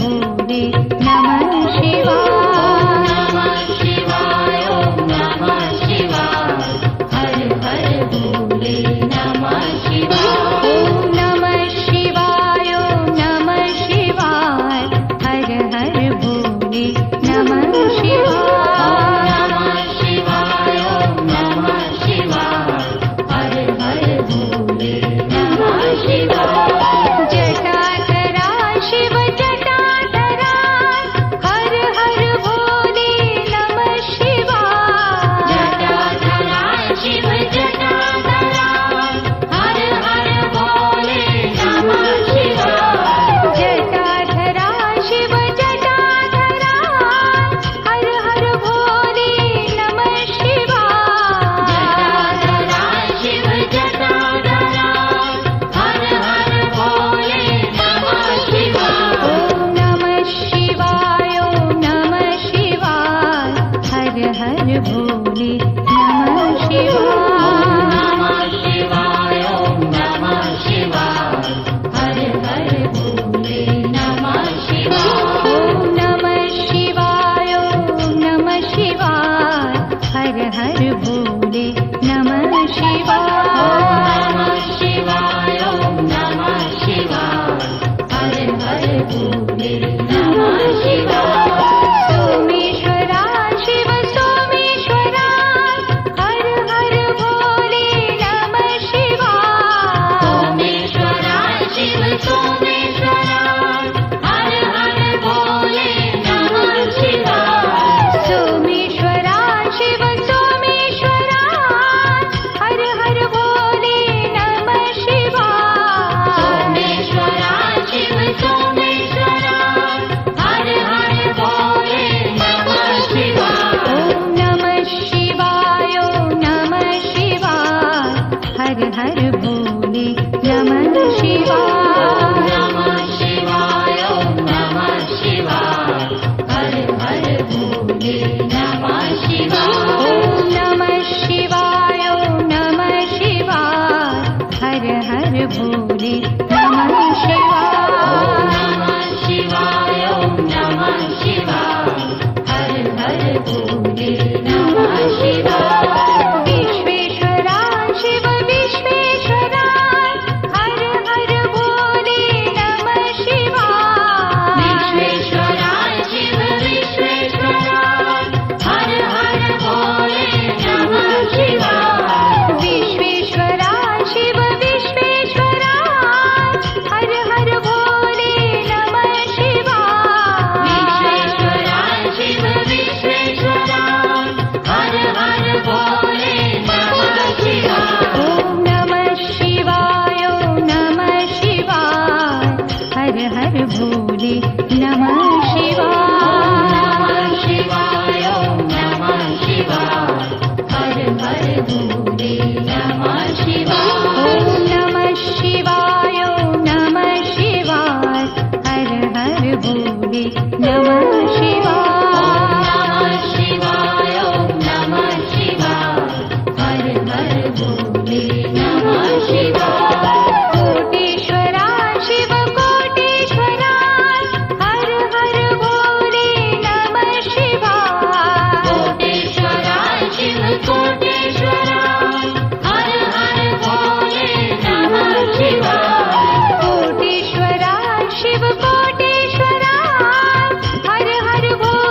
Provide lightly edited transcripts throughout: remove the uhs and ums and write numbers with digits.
भोले नमः शिवाय। नमः शिवाय ओम नमः शिवाय। हर हर भोले नमः शिवाय। ओम नमः शिवाय ओम नमः शिवाय। हर हर भोले नमः शिवाय। नमः शिवाय ओम नमः शिवाय। हर हर भोले नमः शिवाय। जटाधरा शिव जटाधरा। हर हर भोले नमः शिवाय। जटाधरा शिव जटाधरा। हर हर भोले नमः शिवाय। जटाधरा शिव जटाधरा। हर हर भोले नमः शिवाय। जटाधरा शिव जटाधरा। हर हर भोले नमः शिवाय। ओम नमः शिवाय ओम नमः शिवाय। हर हर भोले नमः शिवाय। नमः शिवाय ओम नमः शिवाय। हर हर भोले नमः शिवाय। ओम नमः शिवाय ओम नमः शिवाय। हर हर भोले नमः शिवाय। नमः शिवाय ओम नमः शिवाय। हर हर भोले नमः शिवाय। सोमेश्वरा शिव सोमेश्वरा। हर हर भोले नमः शिवाय। सोमेश्वरा शिव सोमेश्वरा। हर हर भोले नमः शिवाय। सोमेश्वरा शिव सोमेश्वरा। हर हर भोले नमः शिवाय। सोमेश्वरा शिव सोमेश्वरा। हर हर भोले नमः शिवाय। ओम नमः शिवाय ओम नमः शिवाय। हर हर भोले नमः शिवाय। नमः शिवाय ओम नमः शिवाय। हर हर भोले नमः शिवाय। ओम नमः शिवाय ओम नमः शिवाय। हर हर भोले नमः शिवाय। नमः शिवाय ओम नमः शिवाय। हर हर भोले नमः शिवाय। विश्वेश्वरा शिव विश्वेश्वरा। हर हर भोले नमः शिवाय। विश्वेश्वरा शिव विश्वेश्वरा। हर हर भोले नमः शिवाय। विश्वेश्वरा शिव विश्वेश्वरा। हर हर भोले नमः शिवाय। विश्वेश्वरा शिव विश्वेश्वरा। हर हर भोले नमः शिवाय। ओम नमः शिवाय ओम नमः शिवाय। हर हर भोले नमः शिवाय। नमः शिवाय ओम नमः शिवाय। हर हर भोले नमः शिवाय। ओम नमः शिवाय ओम नमः शिवाय। हर हर भोले नमः शिवाय। नमः शिवाय ओम नमः शिवाय। हर हर भोले नमः शिवाय। कोटेश्वरा शिव कोटेश्वरा। हर हर भोले नमः शिवाय। कोटेश्वरा शिव कोटेश्वरा। हर हर भोले नमः शिवाय। कोटेश्वरा शिव कोटेश्वरा। हर हर भोले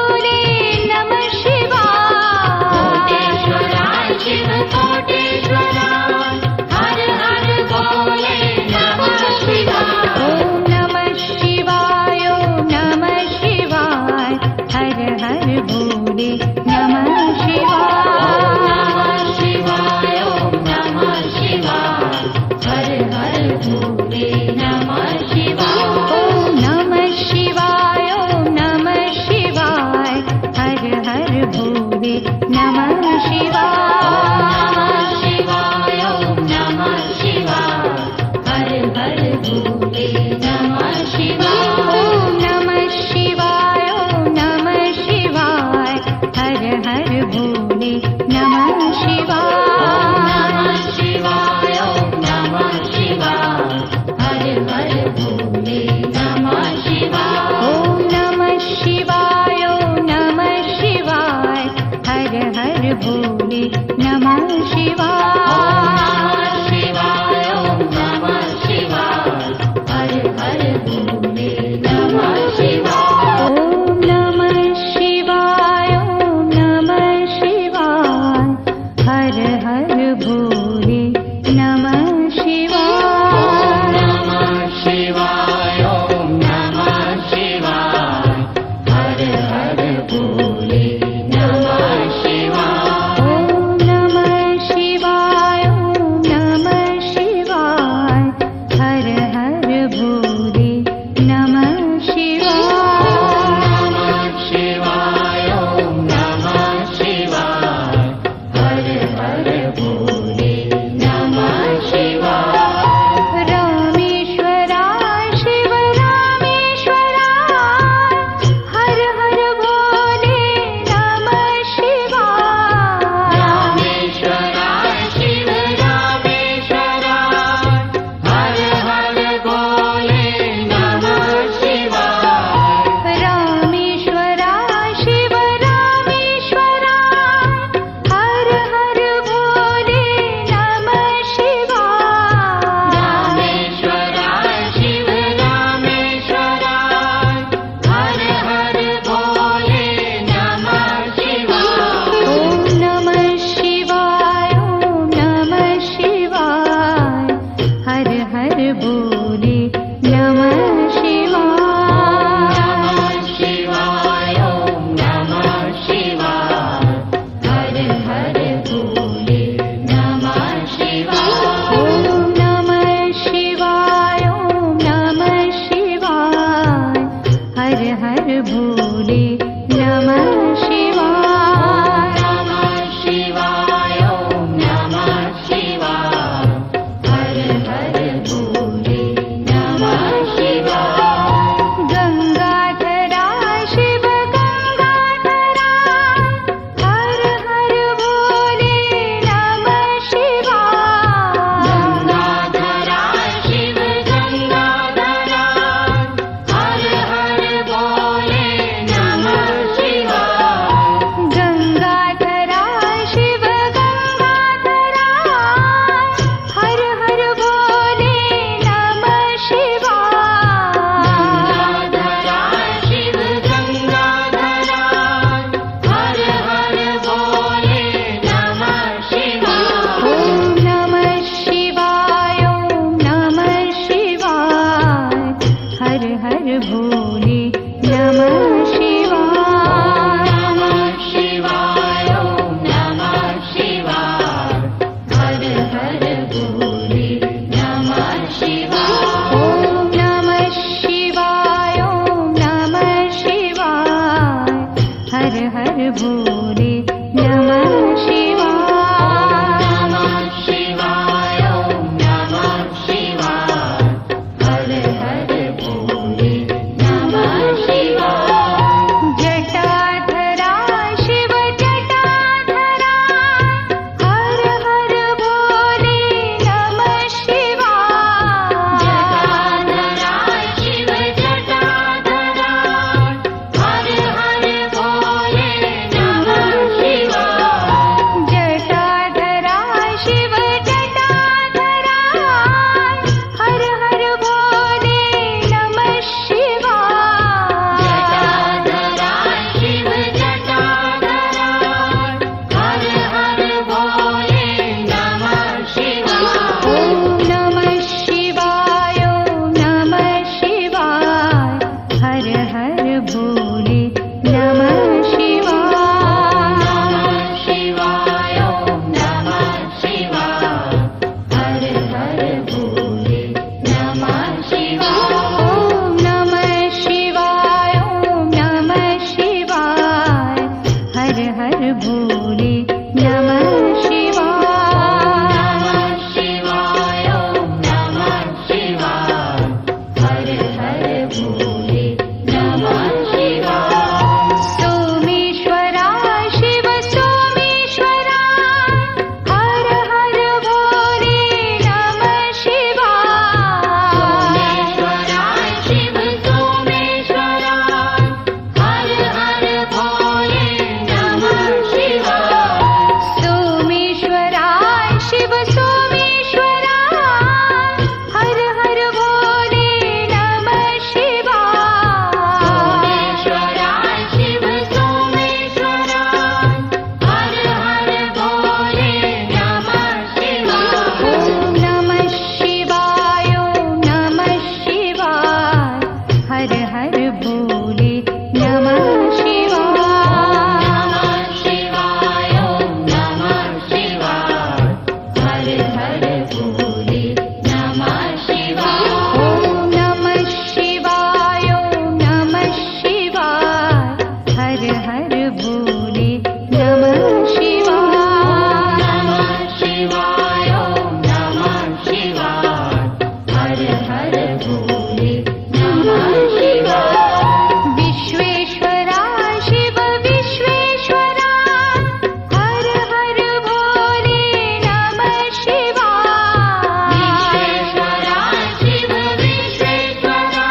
शिवाय ओम नमः शिवाय हर हर भोले नमः शिवाय शिवाय ओम नमः शिवाय हर हर भोले नमः शिवाय ओम नमः शिवाय ओम नमः शिवाय हर हर भोले नमः शिवाय नमः शिवाय ओम नमः शिवाय हर हर भोले नमः शिवाय ओम नमः शिवाय ओम नमः शिवाय हर हर भोले नमः शिवाय नमः शिवाय ओम नमः शिवाय हर हर भोले नमः शिवाय रामेश्वराय शिव रामेश्वराय हर हर भोले नमः शिवाय रामेश्वराय शिव रामेश्वराय हर हर भोले नमः शिवाय रामेश्वराय शिव रामेश्वराय हर हर भोले नमः शिवाय रामेश्वराय शिव रामेश्वराय हर हर भोले नमः शिवाय ओम नमः शिवाय ओम नमः शिवाय हर हर भोले नमः शिवाय नमः शिवाय ओम नमः शिवाय हर हर भोले नमः शिवाय ओम नमः शिवाय ओम नमः शिवाय हर हर भोले नमः शिवाय नमः शिवाय ओम नमः शिवाय हर हर भोले नमः शिवाय गंगाधराय शिव गंगाधराय हर हर भोले नमः शिवाय गंगाधराय शिव गंगाधराय हर हर भोले नमः शिवाय गंगाधराय शिव गंगाधराय हर हर भोले नमः शिवाय गंगाधराय शिव गंगाधराय हर हर भोले नमः शिवाय ओम नमः शिवाय ओम नमः शिवाय हर हर भोले नमः शिवाय नमः शिवाय ओम नमः शिवाय हर हर भोले नमः शिवाय ओम नमः शिवाय ओम नमः शिवाय हर हर भोले नमः शिवाय नमः शिवाय ओम नमः शिवाय हर हर भोले नमः शिवाय जटाधराय शिव जटाधराय हर हर भोले नमः शिवाय जटाधराय शिव जटाधराय हर हर भोले नमः नमः शिवाय शिवाय ॐ नमः शिवाय हर हर भोले नमः शिवाय ॐ नमः शिवाय ॐ नमः शिवाय हर हर भोले नमः शिवाय नमः शिवाय ॐ नमः शिवाय हर हर भोले नमः शिवाय विश्वेश्वरा शिव विश्वेश्वरा हर हर भोले नमः शिवाय विश्वेश्वरा शिव विश्वेश्वरा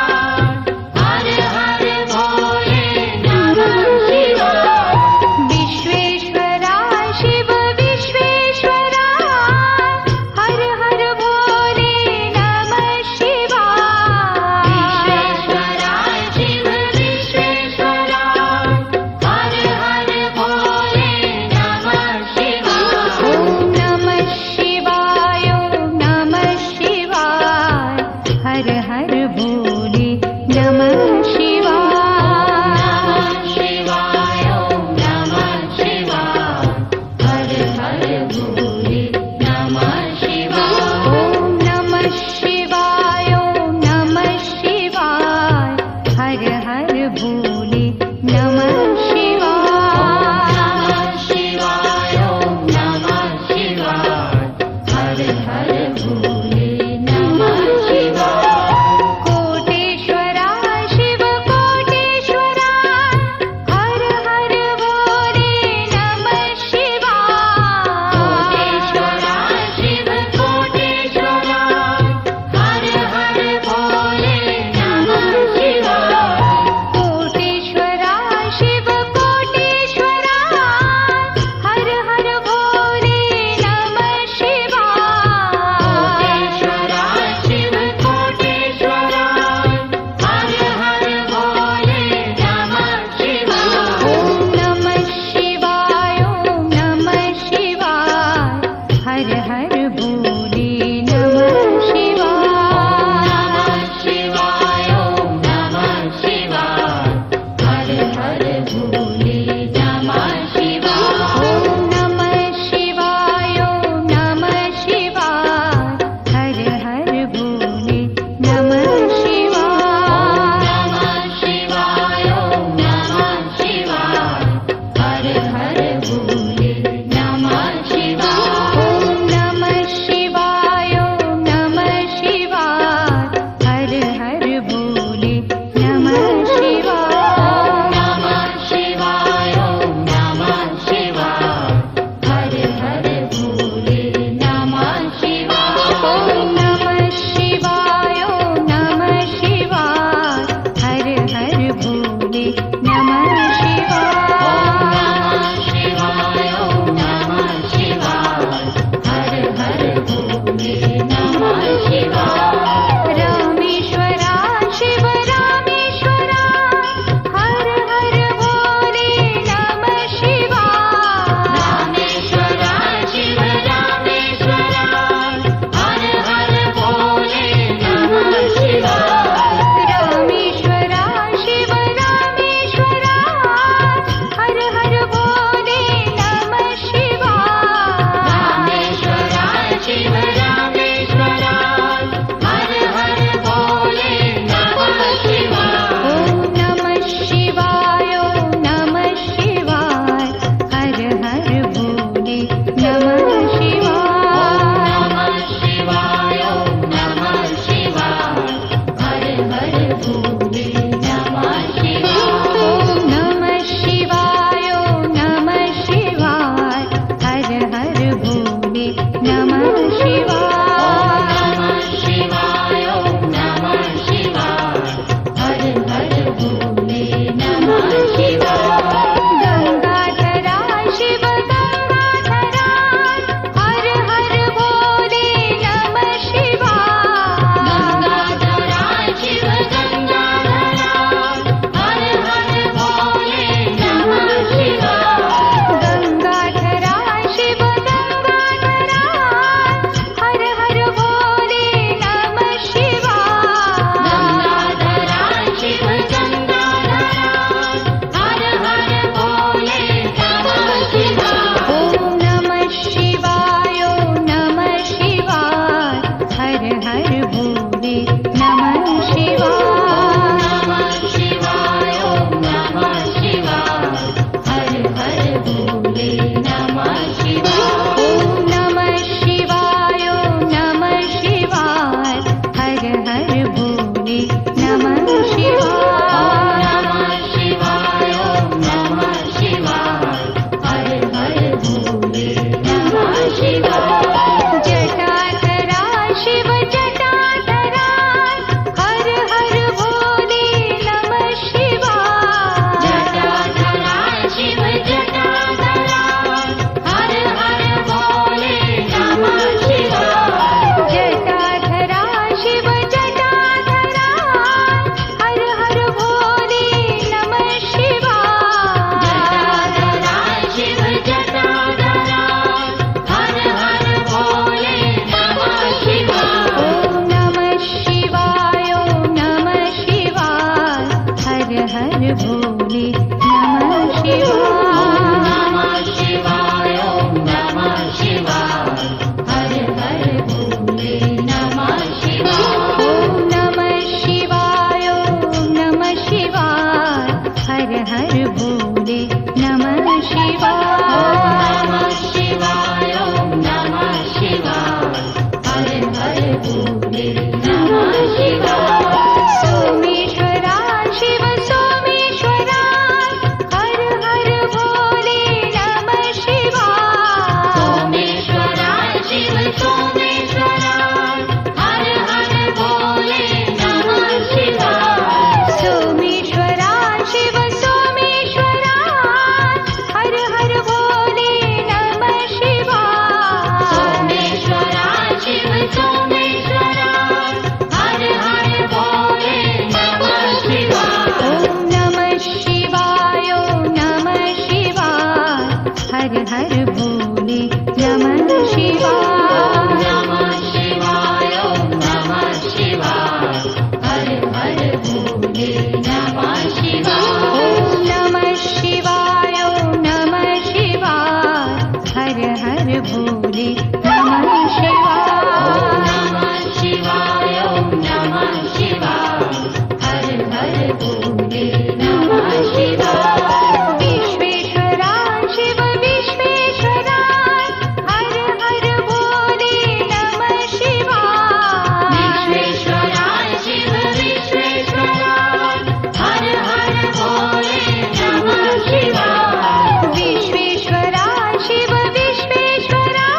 हर हर भोले नमः शिवाय विश्वेश्वरा शिव विश्वेश्वरा हर हर भोले नमः शिवाय विश्वेश्वरा शिव विश्वेश्वरा हर हर भोले नमः शिवाय ॐ नमः शिवाय ॐ नमः शिवाय हर हर भोले नमः शिवाय शिवाय ॐ नमः शिवाय हर हर भोले नमः शिवाय ॐ नमः शिवाय ॐ नमः शिवाय हर हर भोले नमः शिवाय शिवाय ॐ नमः शिवाय हर हर भोले नमः शिवाय कोटेश्वरा शिव कोटेश्वरा हर हर भोले नमः शिवाय कोटेश्वरा शिव कोटेश्वरा हर हर भोले नमः शिवाय कोटेश्वरा शिव कोटेश्वरा हर हर भोले नमः शिवाय कोटेश्वरा शिव कोटेश्वरा हर हर भोले नमः शिवाय ॐ नमः शिवाय ॐ नमः शिवाय हर हर भोले नमः शिवाय शिवाय ॐ नमः शिवाय हर हर भोले नमः शिवाय ॐ नमः शिवाय ॐ नमः शिवाय हर हर भोले नमः शिवाय शिवाय ॐ नमः शिवाय हर हर भोले नमः शिवाय ॐ नमः शिवाय ॐ नमः शिवाय हर हर भोले नमः शिवाय शिवाय ॐ नमः शिवाय हर हर भोले नमः शिवाय ॐ नमः शिवाय ॐ नमः शिवाय हर हर भोले नमः शिवाय शिवाय ॐ नमः शिवाय हर हर भोले नमः शिवाय रामेश्वरा शिव रामेश्वरा हर हर भोले नमः शिवाय रामेश्वरा शिव रामेश्वरा हर हर भोले नमः शिवाय रामेश्वरा शिव रामेश्वरा हर हर भोले नमः शिवाय रामेश्वरा शिव रामेश्वरा हर हर भोले नमः शिवाय ॐ नमः शिवाय ॐ नमः शिवाय हर हर भोले नमः शिवाय शिवाय ॐ नमः शिवाय हर हर भोले नमः शिवाय ॐ नमः शिवाय ॐ नमः शिवाय हर हर भोले नमः शिवाय शिवाय ॐ नमः शिवाय हर हर भोले नमः शिवाय गंगाधरा शिव गंगाधरा हर हर भोले नमः शिवाय गंगाधरा शिव गंगाधरा हर हर भोले नमः शिवाय गंगाधरा शिव गंगाधरा हर हर भोले नमः शिवाय गंगाधरा शिव गंगाधरा भोले नमः शिवाय नमः शिवाय ओम नमः शिवाय हर हर भोले नमः शिवाय ओम नमः शिवाय ओम नमः शिवाय हर हर भोले नमः शिवाय नमः शिवाय ओम नमः शिवाय हर हर भोले नमः शिवाय सोमेश्वरा शिव सोमेश्वरा हर हर भोले नमः शिवाय सोमेश्वरा शिव सोमेश्वरा हर हर भोले नमः शिवाय सोमेश्वरा शिव सोमेश्वरा हर हर भोले नमः शिवाय सोमेश्वरा शिव सोमेश्वरा हर हर भोले नमः शिवाय ओम नमः शिवाय ओम नमः शिवाय हर हर भोले नमः शिवाय नमः शिवाय ओम नमः शिवाय हर हर भोले नमः शिवाय ओम नमः शिवाय ओम नमः शिवाय हर हर भोले नमः शिवाय नमः शिवाय ओम नमः शिवाय हर हर भोले नमः शिवाय विश्वेश्वरा शिव विश्वेश्वरा हर हर भोले नमः शिवाय विश्वेश्वरा शिव विश्वेश्वरा हर हर भोले नमः शिवाय विश्वेश्वरा शिव विश्वेश्वरा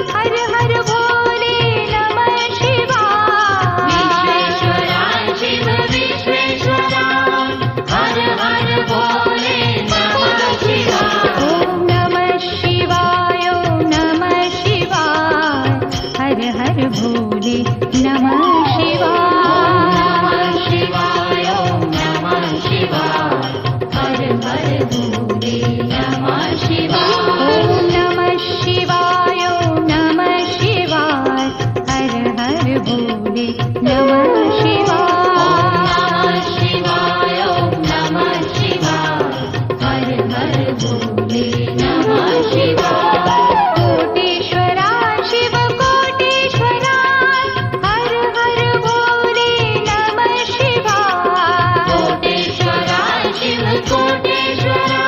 हर हर भोले नमः शिवाय विश्वेश्वरा शिव विश्वेश्वरा हर हर भोले नमः शिवाय ओम नमः शिवाय ओम नमः शिवाय हर हर भोले नमः शिवाय नमः शिवाय ओम नमः शिवाय हर हर भोले नमः शिवाय ओम नमः शिवाय ओम नमः शिवाय हर हर भोले नमः शिवाय नमः शिवाय ओम नमः शिवाय हर हर भोले नमः शिवाय कोटेश्वरा शिव कोटेश्वरा हर हर भोले नमः शिवाय कोटेश्वरा शिव कोटेश्वरा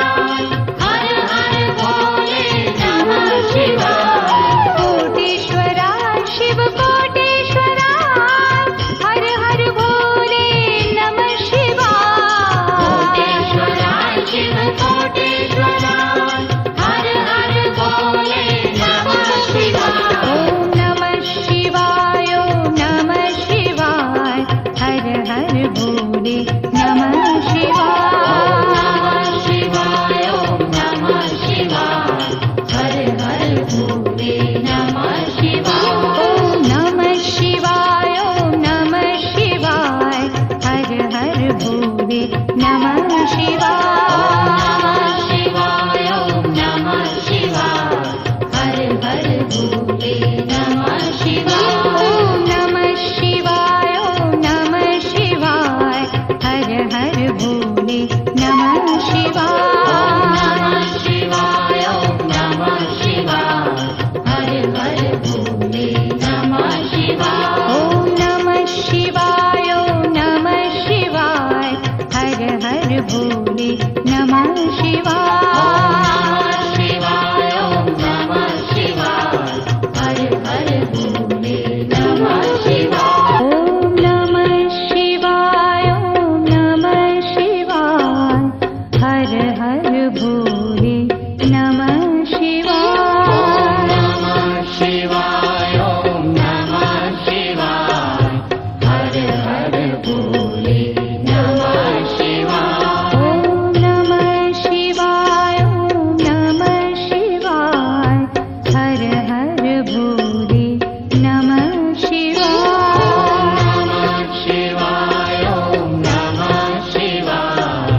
हर हर भोले नमः शिवाय कोटेश्वरा शिव कोटेश्वरा हर हर भोले नमः शिवाय कोटेश्वरा शिव कोटेश्वरा हर हर भोले नमः शिवाय ओम नमः शिवाय ओम नमः शिवाय हर हर भोले नमः शिवाय नमः शिवाय ओम नमः शिवाय हर हर भोले नमः शिवाय ओम नमः शिवाय ओम नमः शिवाय हर हर भोले नमः शिवाय नमः शिवाय ओम नमः शिवाय हर हर भोले नमः शिवाय ओम नमः शिवाय ओम नमः शिवाय हर हर भोले नमः शिवाय नमः शिवाय ओम नमः शिवाय हर हर भोले नमः शिवाय ओम नमः शिवाय ओम नमः शिवाय हर हर भोले नमः शिवाय शिवाय ओम नमः शिवाय हर हर भोले नमः शिवाय ओम नमः शिवाय ओम नमः शिवाय हर हर भोले नमः शिवाय नमः शिवाय ओम नमः शिवाय हर हर भोले नमः शिवाय ओम नमः शिवाय ओम नमः शिवाय हर हर भोले नमः शिवाय नमः शिवाय ओम नमः शिवाय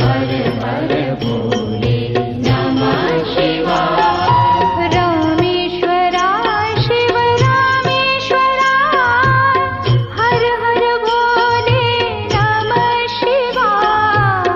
हर हर भोले नमः शिवाय रामेश्वरा शिव रामेश्वरा हर हर भोले नमः शिवाय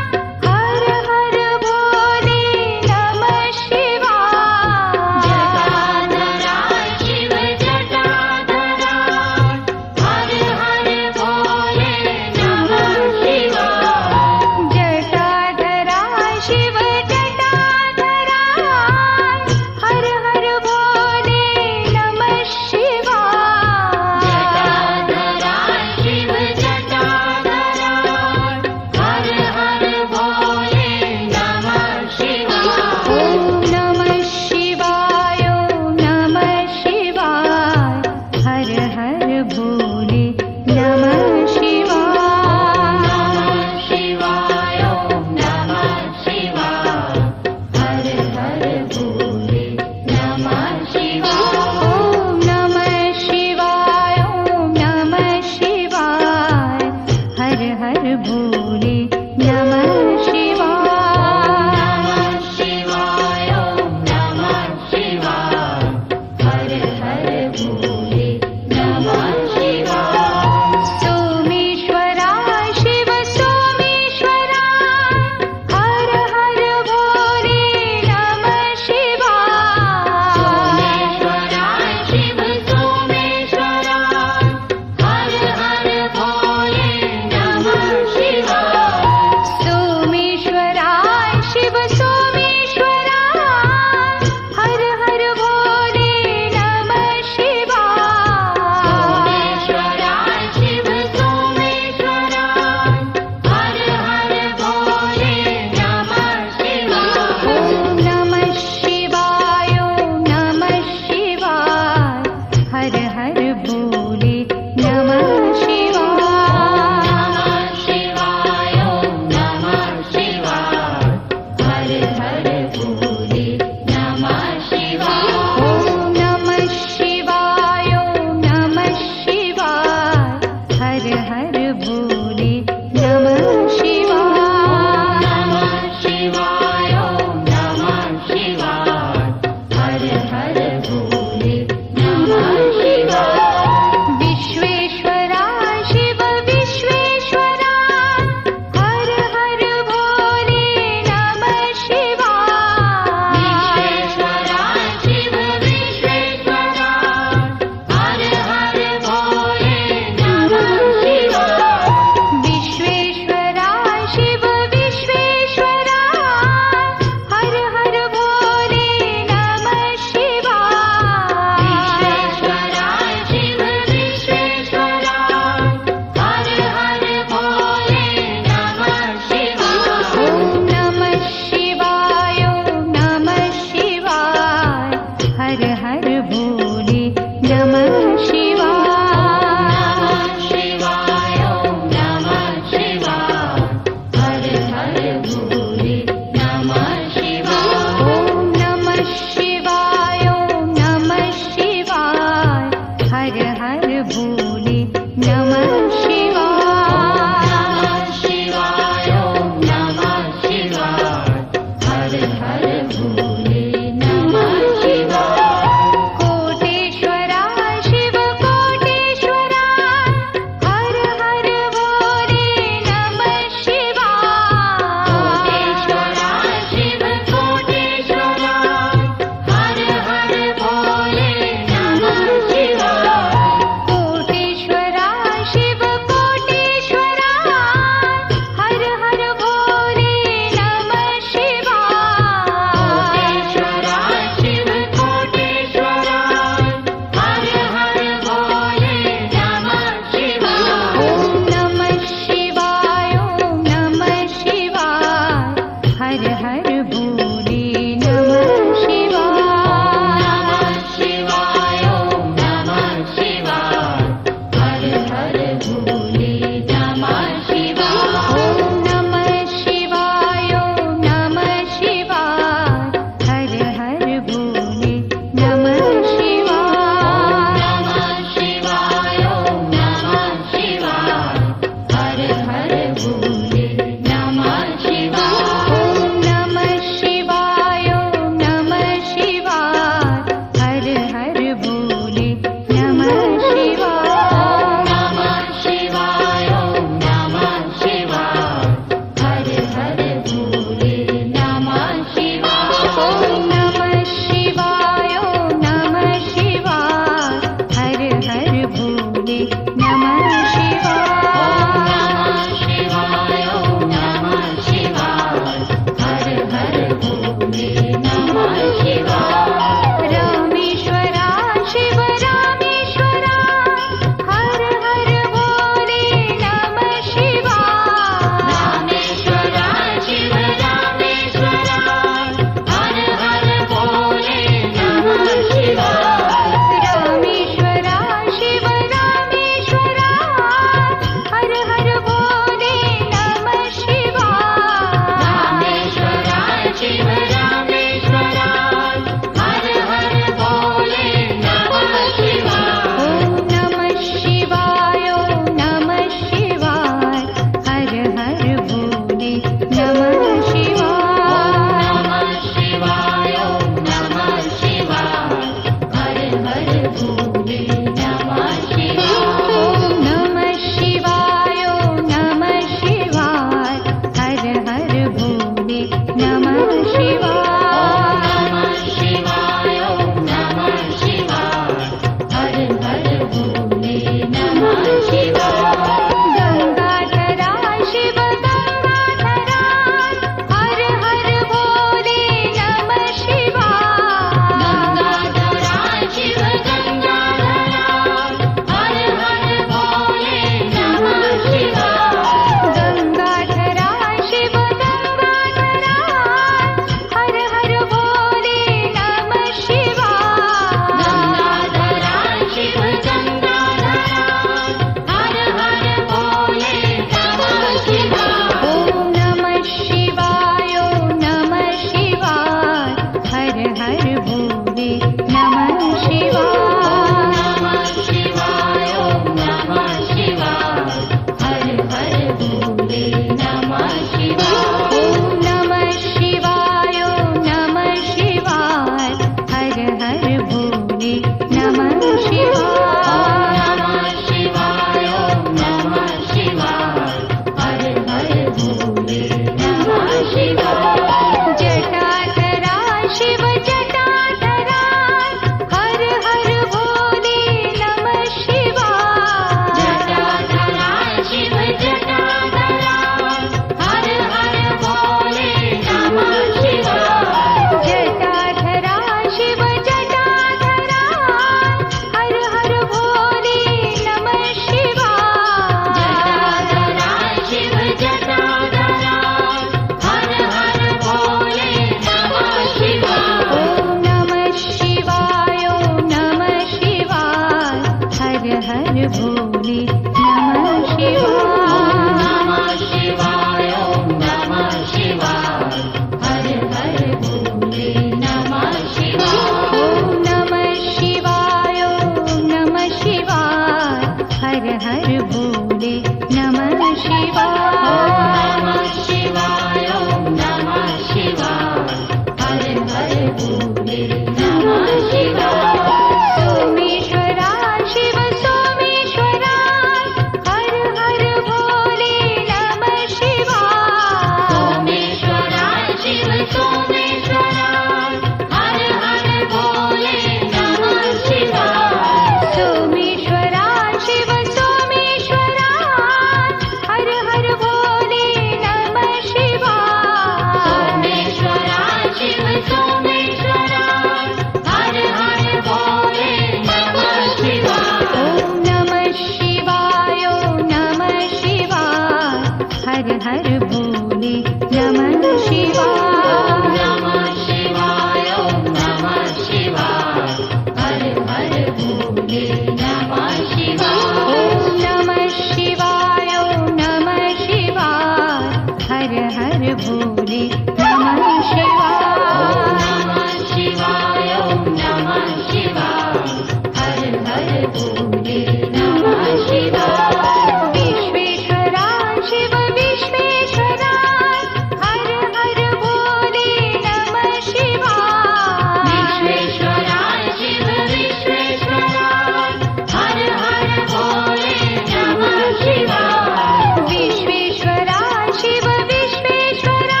विश्वेश्वरा शिव विश्वेश्वरा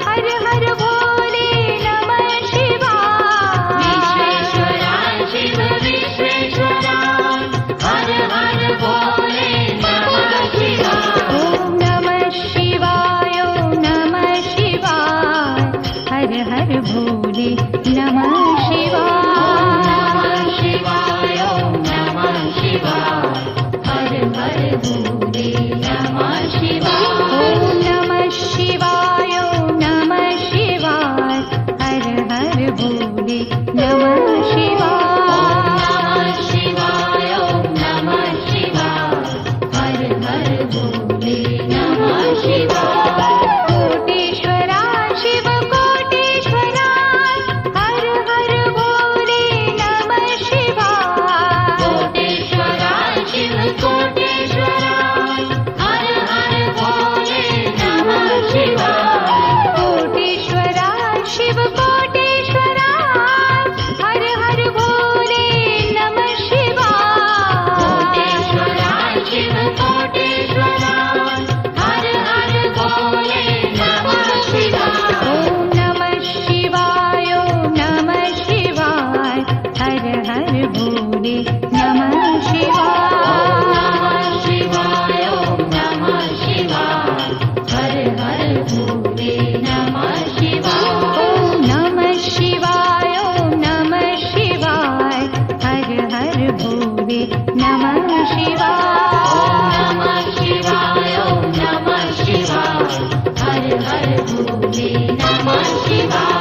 हर हर भोले भोले नमः शिवाय ॐ नमः शिवाय ॐ नमः शिवाय हर हर भोले नमः शिवाय नमः शिवाय ॐ नमः शिवाय हर हर भोले नमः शिवाय